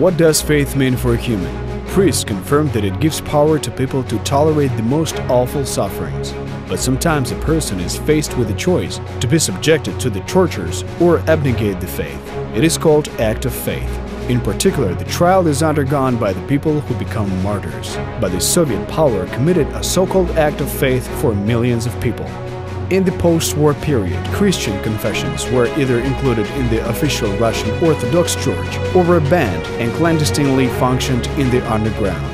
What does faith mean for a human? Priests confirmed that it gives power to people to tolerate the most awful sufferings. But sometimes a person is faced with a choice to be subjected to the tortures or abnegate the faith. It is called act of faith. In particular, the trial is undergone by the people who become martyrs. But the Soviet power committed a so-called act of faith for millions of people. In the post-war period, Christian confessions were either included in the official Russian Orthodox Church or were banned and clandestinely functioned in the underground.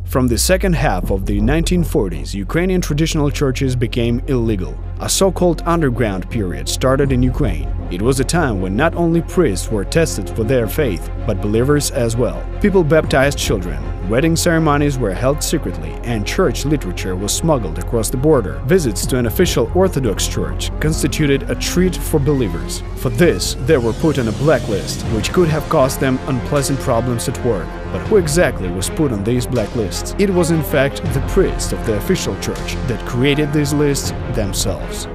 From the second half of the 1940s, Ukrainian traditional churches became illegal. A so-called underground period started in Ukraine. It was a time when not only priests were tested for their faith, but believers as well. People baptized children, wedding ceremonies were held secretly, and church literature was smuggled across the border. Visits to an official Orthodox church constituted a treat for believers. For this, they were put on a blacklist, which could have caused them unpleasant problems at work. But who exactly was put on these blacklists? It was in fact the priests of the official church that created these lists themselves.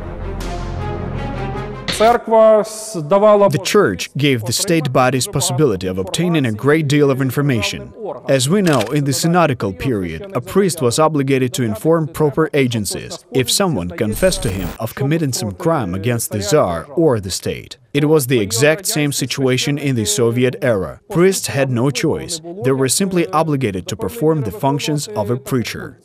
The church gave the state bodies possibility of obtaining a great deal of information. As we know, in the synodical period, a priest was obligated to inform proper agencies if someone confessed to him of committing some crime against the Tsar or the state. It was the exact same situation in the Soviet era. Priests had no choice. They were simply obligated to perform the functions of a preacher.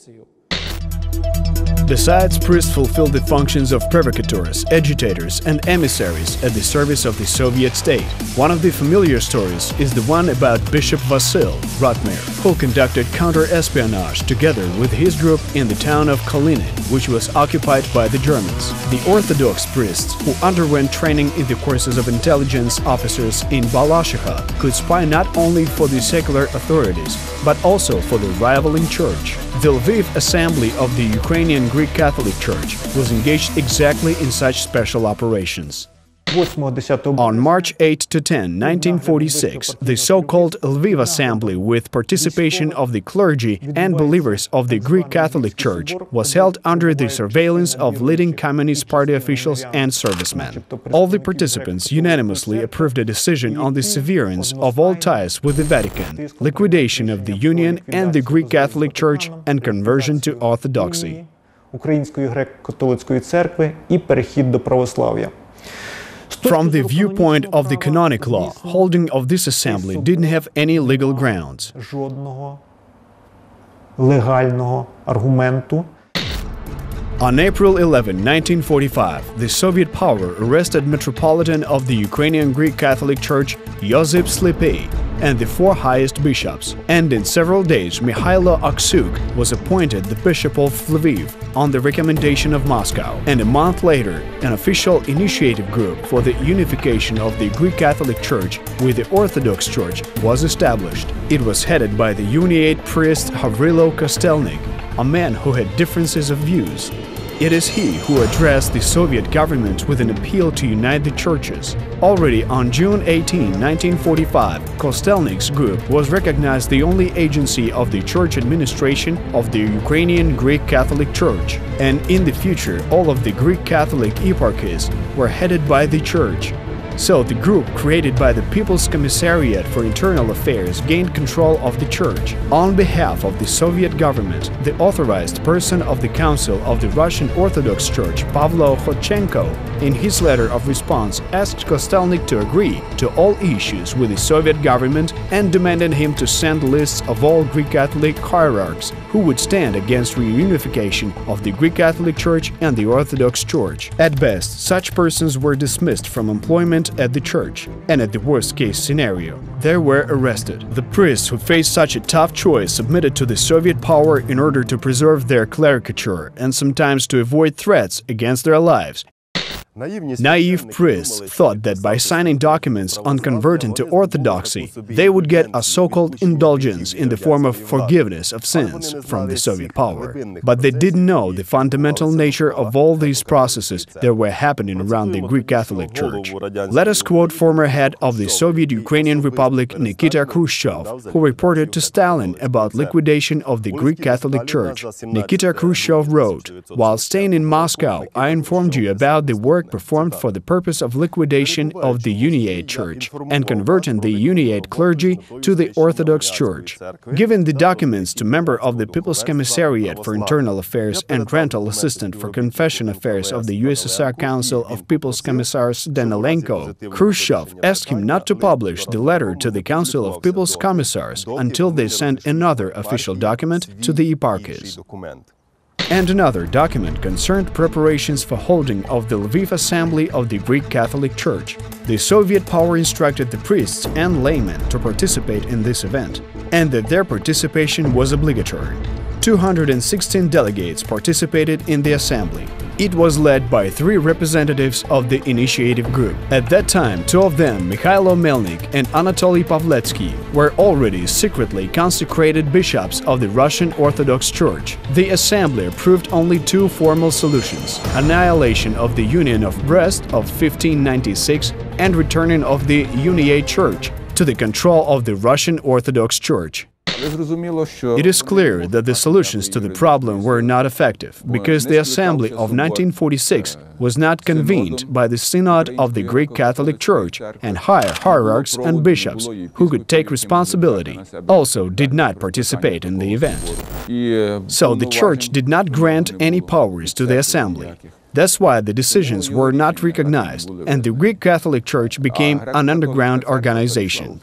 Besides, priests fulfilled the functions of provocateurs, agitators, and emissaries at the service of the Soviet state. One of the familiar stories is the one about Bishop Vasil Ratmir, who conducted counter-espionage together with his group in the town of Kalinin, which was occupied by the Germans. The Orthodox priests, who underwent training in the courses of intelligence officers in Balashikha, could spy not only for the secular authorities, but also for the rivaling church. The Lviv assembly of the Ukrainian Greek Catholic Church was engaged exactly in such special operations. On March 8 to 10, 1946, the so-called Lviv Assembly, with participation of the clergy and believers of the Greek Catholic Church, was held under the surveillance of leading Communist Party officials and servicemen. All the participants unanimously approved a decision on the severance of all ties with the Vatican, liquidation of the Union and the Greek Catholic Church, and conversion to Orthodoxy. From the viewpoint of the canonic law, holding of this assembly didn't have any legal grounds. On April 11, 1945, the Soviet power arrested Metropolitan of the Ukrainian Greek Catholic Church, Josip Slipy, and the 4 highest bishops, and in several days Mikhailo Aksuk was appointed the Bishop of Lviv on the recommendation of Moscow, and a month later an official initiative group for the unification of the Greek Catholic Church with the Orthodox Church was established. It was headed by the Uniate priest Havrilo Kostelnik, a man who had differences of views. It is he who addressed the Soviet government with an appeal to unite the churches. Already on June 18, 1945, Kostelnik's group was recognized the only agency of the church administration of the Ukrainian Greek Catholic Church, and in the future all of the Greek Catholic eparchies were headed by the church. So the group created by the People's Commissariat for Internal Affairs gained control of the church. On behalf of the Soviet government, the authorized person of the Council of the Russian Orthodox Church, Pavlo Khodchenko, in his letter of response asked Kostelnik to agree to all issues with the Soviet government and demanded him to send lists of all Greek Catholic hierarchs who would stand against reunification of the Greek Catholic Church and the Orthodox Church. At best, such persons were dismissed from employment at the church, and at the worst-case scenario, they were arrested. The priests who faced such a tough choice submitted to the Soviet power in order to preserve their caricature and sometimes to avoid threats against their lives. Naive priests thought that by signing documents on converting to Orthodoxy, they would get a so-called indulgence in the form of forgiveness of sins from the Soviet power. But they didn't know the fundamental nature of all these processes that were happening around the Greek Catholic Church. Let us quote former head of the Soviet Ukrainian Republic Nikita Khrushchev, who reported to Stalin about liquidation of the Greek Catholic Church. Nikita Khrushchev wrote, "While staying in Moscow, I informed you about the work performed for the purpose of liquidation of the uatv Church and converting the uatv clergy to the Orthodox Church. Giving the documents to member of the People's Commissariat for Internal Affairs and rental assistant for Confession Affairs of the USSR Council of People's Commissars Danilenko, Khrushchev asked him not to publish the letter to the Council of People's Commissars until they sent another official document to the eparchies." And another document concerned preparations for holding of the Lviv Assembly of the Greek Catholic Church. The Soviet power instructed the priests and laymen to participate in this event, and that their participation was obligatory. 216 delegates participated in the assembly. It was led by 3 representatives of the initiative group. At that time, 2 of them, Mikhailo Melnik and Anatoly Pavletsky, were already secretly consecrated bishops of the Russian Orthodox Church. The assembly approved only 2 formal solutions: annihilation of the Union of Brest of 1596 and returning of the uatv Church to the control of the Russian Orthodox Church. It is clear that the solutions to the problem were not effective, because the Assembly of 1946 was not convened by the Synod of the Greek Catholic Church, and higher hierarchs and bishops, who could take responsibility, also did not participate in the event. So the Church did not grant any powers to the Assembly. That's why the decisions were not recognized, and the Greek Catholic Church became an underground organization.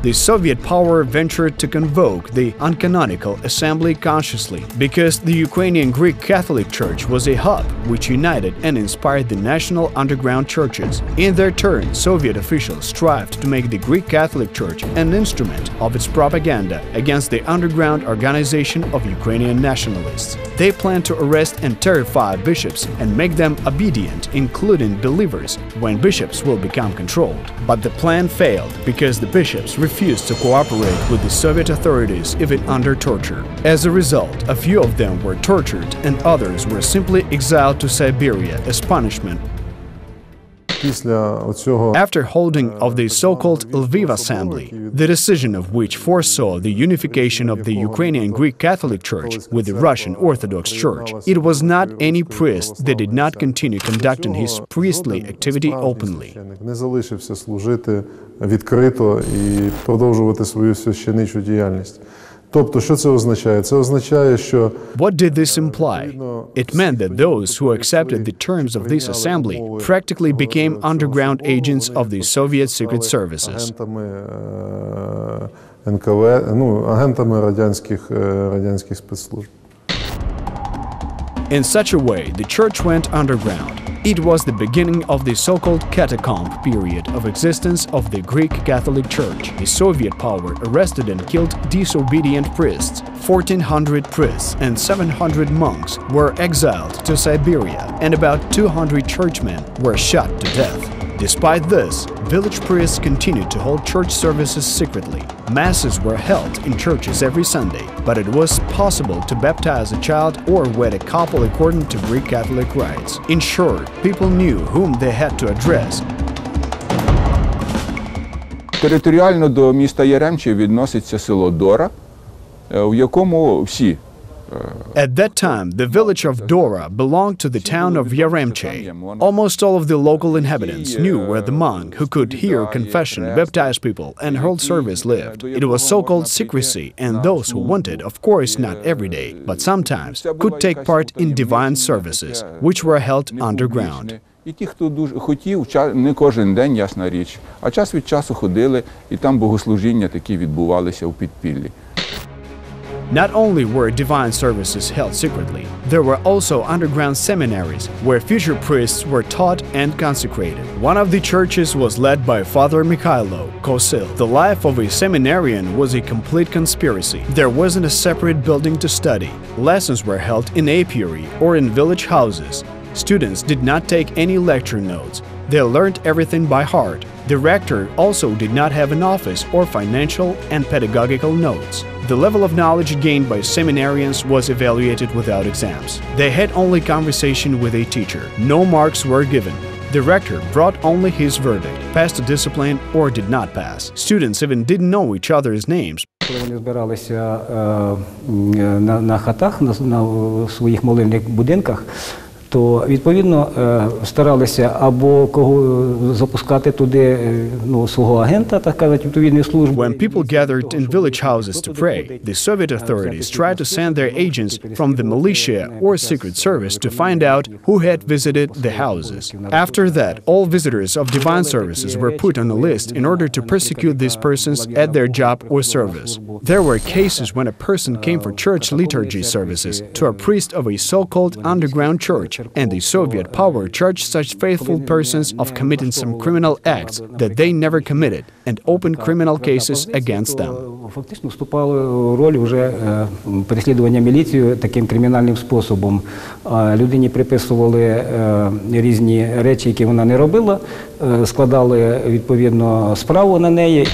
The Soviet power ventured to convoke the uncanonical assembly consciously, because the Ukrainian Greek Catholic Church was a hub which united and inspired the national underground churches. In their turn, Soviet officials strived to make the Greek Catholic Church an instrument of its propaganda against the underground organization of Ukrainian nationalists. They planned to arrest and terrify bishops and make them obedient, including believers, when bishops will become controlled. But the plan failed, because the bishops refused to cooperate with the Soviet authorities even under torture. As a result, a few of them were tortured and others were simply exiled to Siberia as punishment. After holding of the so-called Lviv Assembly, the decision of which foresaw the unification of the Ukrainian Greek Catholic Church with the Russian Orthodox Church, it was not any priest that did not continue conducting his priestly activity openly. What did this imply? It meant that those who accepted the terms of this assembly practically became underground agents of the Soviet secret services. In such a way, the church went underground. It was the beginning of the so-called catacomb period of existence of the Greek Catholic Church. The Soviet power arrested and killed disobedient priests. 1,400 priests and 700 monks were exiled to Siberia, and about 200 churchmen were shot to death. Despite this, village priests continued to hold church services secretly. Masses were held in churches every Sunday, but it was possible to baptize a child or wed a couple according to Greek Catholic rites. In short, people knew whom they had to address. Територіально до міста Яремче відноситься село Дора, в якому всі At that time, the village of Dora belonged to the town of Yaremche. Almost all of the local inhabitants knew where the monk who could hear confession, baptize people, and hold service lived. It was so-called secrecy, and those who wanted, of course not every day, but sometimes, could take part in divine services, which were held underground. І ті, хто дуже хотів, не кожен день, ясна річ, а час від часу ходили, і там богослужіння такі відбувалися у підпіллі. Not only were divine services held secretly, there were also underground seminaries where future priests were taught and consecrated. One of the churches was led by Father Mikhailo Kosil. The life of a seminarian was a complete conspiracy. There wasn't a separate building to study. Lessons were held in apiary or in village houses. Students did not take any lecture notes. They learned everything by heart. The rector also did not have an office or financial and pedagogical notes. The level of knowledge gained by seminarians was evaluated without exams. They had only conversation with a teacher. No marks were given. The rector brought only his verdict, passed a discipline or did not pass. Students even didn't know each other's names. Коли вони збиралися на хатах, на своїх молильних будинках, то відповідно старалися або кого запускати туди, свого агента, так сказати, відповідної служби. When people gathered in village houses to pray, the Soviet authorities tried to send their agents from the militia or secret service to find out who had visited the houses. After that, all visitors of divine services were put on a list in order to persecute these persons at their job or service. There were cases when a person came for church liturgy services to a priest of a so-called underground church, and the Soviet power charged such faithful persons of committing some criminal acts that they never committed and opened criminal cases against them. Фактично вступало роль вже переслідування міліцією таким кримінальним способом. Людині приписували різні речі, які вона не робила, складали відповідно справу на неї.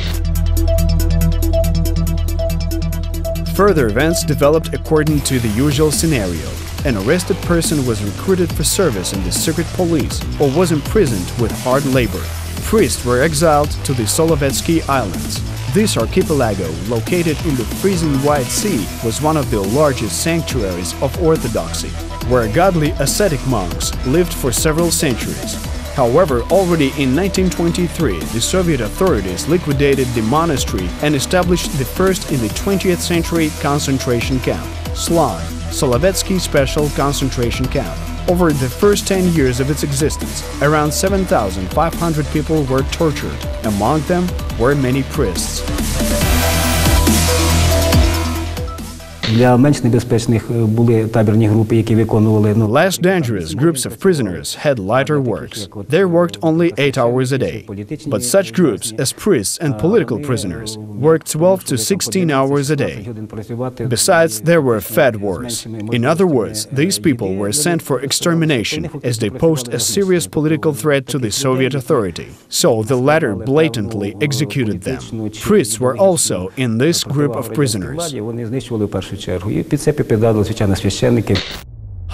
Further events developed according to the usual scenario. An arrested person was recruited for service in the secret police or was imprisoned with hard labor. Priests were exiled to the Solovetsky Islands. This archipelago, located in the freezing White Sea, was one of the largest sanctuaries of Orthodoxy, where godly ascetic monks lived for several centuries. However, already in 1923, the Soviet authorities liquidated the monastery and established the first in the 20th century concentration camp, Slan, Solovetsky Special Concentration Camp. Over the first 10 years of its existence, around 7,500 people were tortured. Among them were many priests. Для менш небезпечних були табірні групи, які виконували. Less dangerous groups of prisoners had lighter works. They worked only 8 hours a day. But such groups as priests and political prisoners worked 12 to 16 hours a day. Besides, there were fed wars. In other words, these people were sent for extermination as they posed a serious political threat to the Soviet authority. So the latter blatantly executed them. Priests were also in this group of prisoners.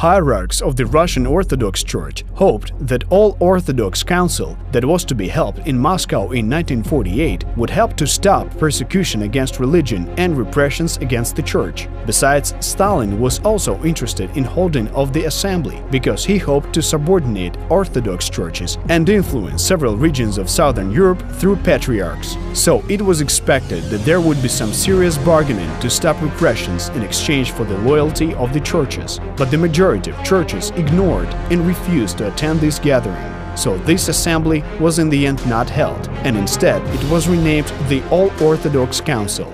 Hierarchs of the Russian Orthodox Church hoped that all Orthodox Council that was to be held in Moscow in 1948 would help to stop persecution against religion and repressions against the Church. Besides, Stalin was also interested in holding of the assembly because he hoped to subordinate Orthodox churches and influence several regions of Southern Europe through patriarchs. So it was expected that there would be some serious bargaining to stop repressions in exchange for the loyalty of the churches. But the majority of churches ignored and refused to attend this gathering. So this assembly was in the end not held, and instead it was renamed the All-Orthodox Council.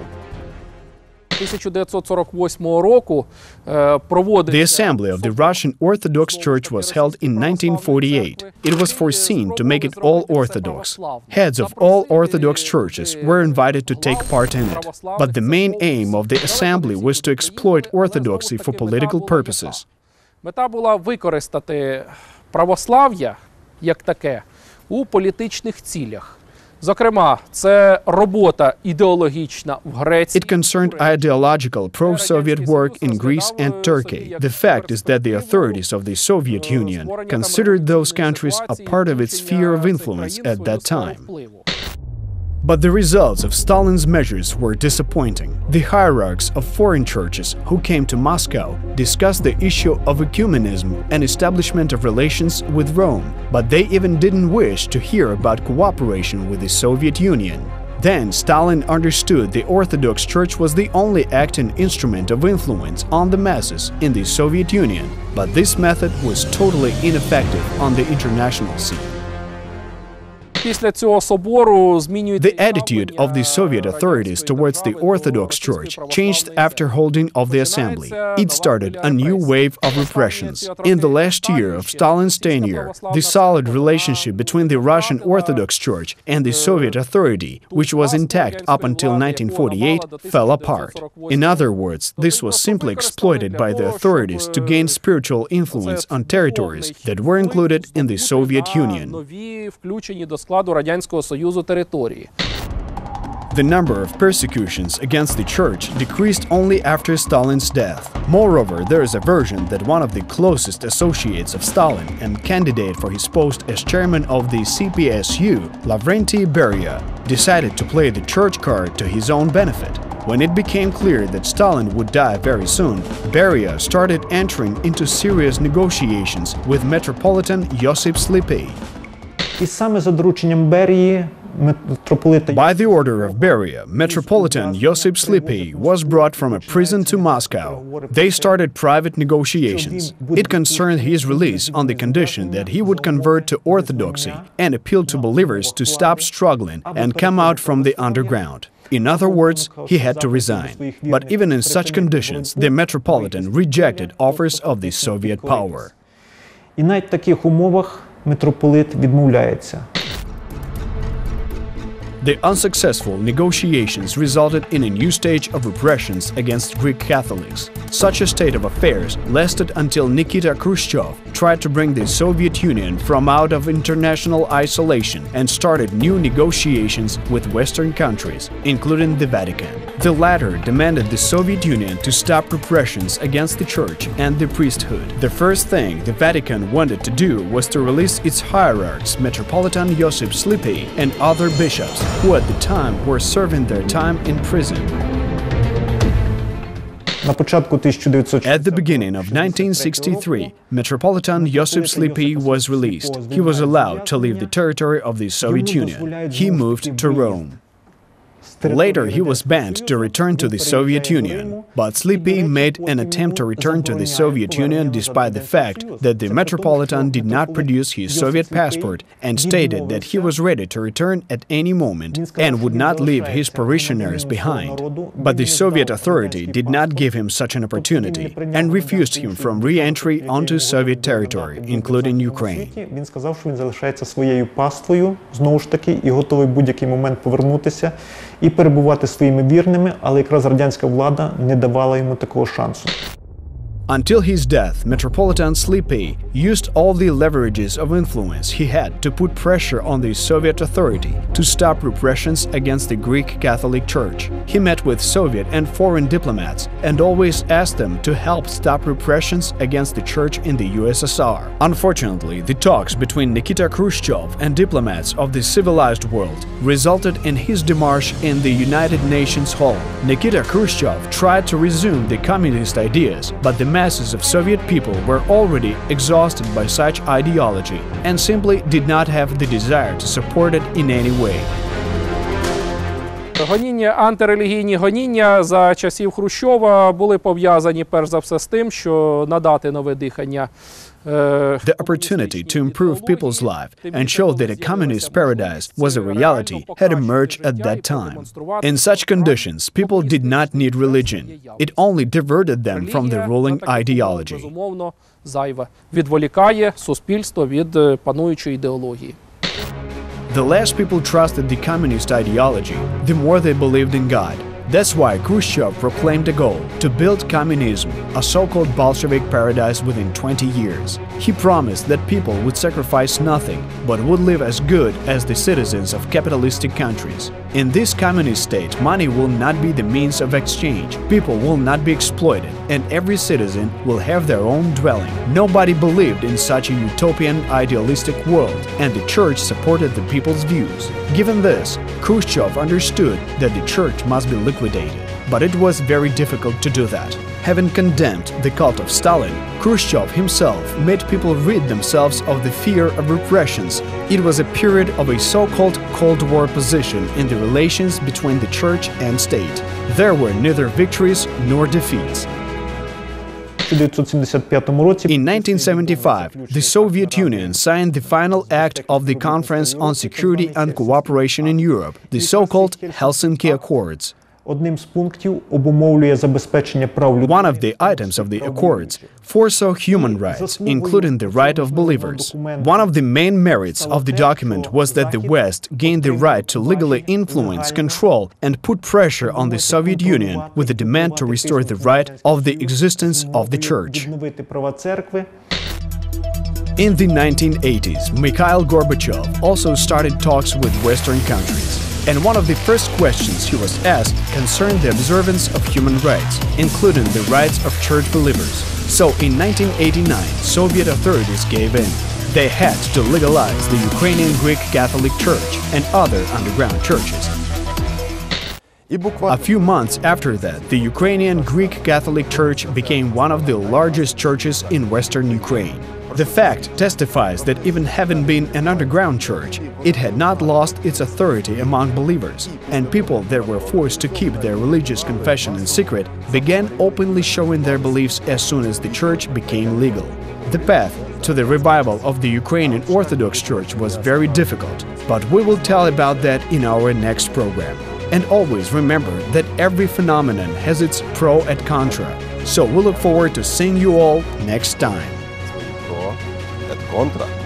The assembly of the Russian Orthodox Church was held in 1948. It was foreseen to make it all Orthodox. Heads of all Orthodox churches were invited to take part in it. But the main aim of the assembly was to exploit Orthodoxy for political purposes. Мета була використати православ'я як таке у політичних цілях. Зокрема, це робота ідеологічна в Греції. It concerned ideological pro-Soviet work in Greece and Turkey. The fact is that the authorities of the Soviet Union considered those countries a part of its sphere of influence at that time. But the results of Stalin's measures were disappointing. The hierarchs of foreign churches who came to Moscow discussed the issue of ecumenism and establishment of relations with Rome, but they even didn't wish to hear about cooperation with the Soviet Union. Then Stalin understood the Orthodox Church was the only acting instrument of influence on the masses in the Soviet Union, but this method was totally ineffective on the international scene. Після цього собору змінюється The attitude of the Soviet authorities towards the Orthodox Church changed after holding of the assembly. It started a new wave of repressions. In the last year of Stalin's tenure, the solid relationship between the Russian Orthodox Church and the Soviet authority, which was intact up until 1948, fell apart. In other words, this was simply exploited by the authorities to gain spiritual influence on territories that were included in the Soviet Union. The number of persecutions against the church decreased only after Stalin's death. Moreover, there is a version that one of the closest associates of Stalin and candidate for his post as chairman of the CPSU, Lavrentiy Beria, decided to play the church card to his own benefit. When it became clear that Stalin would die very soon, Beria started entering into serious negotiations with Metropolitan Josip Slipy. І саме за дорученням Берії митрополита By the order of Beria, Metropolitan Josip Slipy was brought from a prison to Moscow. They started private negotiations. It concerned his release on the condition that he would convert to Orthodoxy and appeal to believers to stop struggling and come out from the underground. In other words, he had to resign. But even in such conditions, the Metropolitan rejected offers of the Soviet power. І навіть в таких умовах митрополит відмовляється. The unsuccessful negotiations resulted in a new stage of repressions against Greek Catholics. Such a state of affairs lasted until Nikita Khrushchev tried to bring the Soviet Union from out of international isolation and started new negotiations with Western countries, including the Vatican. The latter demanded the Soviet Union to stop repressions against the Church and the priesthood. The first thing the Vatican wanted to do was to release its hierarchs, Metropolitan Josip Slipy and other bishops, who at the time were serving their time in prison. На початку 1960 At the beginning of 1963, Metropolitan Josip Slipy was released. He was allowed to leave the territory of the Soviet Union. He moved to Rome. Later, he was banned to return to the Soviet Union, but Slipy made an attempt to return to the Soviet Union despite the fact that the Metropolitan did not produce his Soviet passport and stated that he was ready to return at any moment and would not leave his parishioners behind. But the Soviet authority did not give him such an opportunity and refused him from re-entry onto Soviet territory, including Ukraine. Він сказав, що він залишається своєю паствою, знову ж таки, і готовий в будь-який момент повернутися і перебувати своїми вірними, але якраз радянська влада не давала йому такого шансу. Until his death, Metropolitan Slipy used all the leverages of influence he had to put pressure on the Soviet authority to stop repressions against the Greek Catholic Church. He met with Soviet and foreign diplomats and always asked them to help stop repressions against the Church in the USSR. Unfortunately, the talks between Nikita Khrushchev and diplomats of the civilized world resulted in his demarche in the United Nations Hall. Nikita Khrushchev tried to resume the communist ideas, but the masses of Soviet people were already exhausted by such ideology and simply did not have the desire to support it in any way. Гоніння, антирелігійні гоніння за часів Хрущова були пов'язані перш за все з тим, що надати нове дихання. The opportunity to improve people's life and show that a communist paradise was a reality had emerged at that time. In such conditions, people did not need religion. It only diverted them from the ruling ideology. Безумовно, зайве. Відволікає суспільство від пануючої ідеології. The less people trusted the communist ideology, the more they believed in God. That's why Khrushchev proclaimed a goal to build communism, a so-called Bolshevik paradise within 20 years. He promised that people would sacrifice nothing, but would live as good as the citizens of capitalistic countries. In this communist state, money will not be the means of exchange, people will not be exploited, and every citizen will have their own dwelling. Nobody believed in such a utopian, idealistic world, and the church supported the people's views. Given this, Khrushchev understood that the church must be liquidated. But it was very difficult to do that. Having condemned the cult of Stalin, Khrushchev himself made people rid themselves of the fear of repressions. It was a period of a so-called Cold War position in the relations between the church and state. There were neither victories nor defeats. 1975 році In 1975, the Soviet Union signed the final act of the Conference on Security and Cooperation in Europe, the so-called Helsinki Accords. одним з пунктів обумовлює забезпечення прав людини. One of the items of the Accords foresaw human rights, including the right of believers. One of the main merits of the document was that the West gained the right to legally influence, control, and put pressure on the Soviet Union with the demand to restore the right of the existence of the Church. Відновити права церкви. In the 1980s, Mikhail Gorbachev also started talks with Western countries. And one of the first questions he was asked concerned the observance of human rights, including the rights of church believers. So in 1989, Soviet authorities gave in. They had to legalize the Ukrainian Greek Catholic Church and other underground churches. A few months after that, the Ukrainian Greek Catholic Church became one of the largest churches in western Ukraine. The fact testifies that even having been an underground church, it had not lost its authority among believers, and people that were forced to keep their religious confession in secret began openly showing their beliefs as soon as the church became legal. The path to the revival of the Ukrainian Orthodox Church was very difficult, but we will tell about that in our next program. And always remember that every phenomenon has its pro and contra. So we look forward to seeing you all next time. Contra.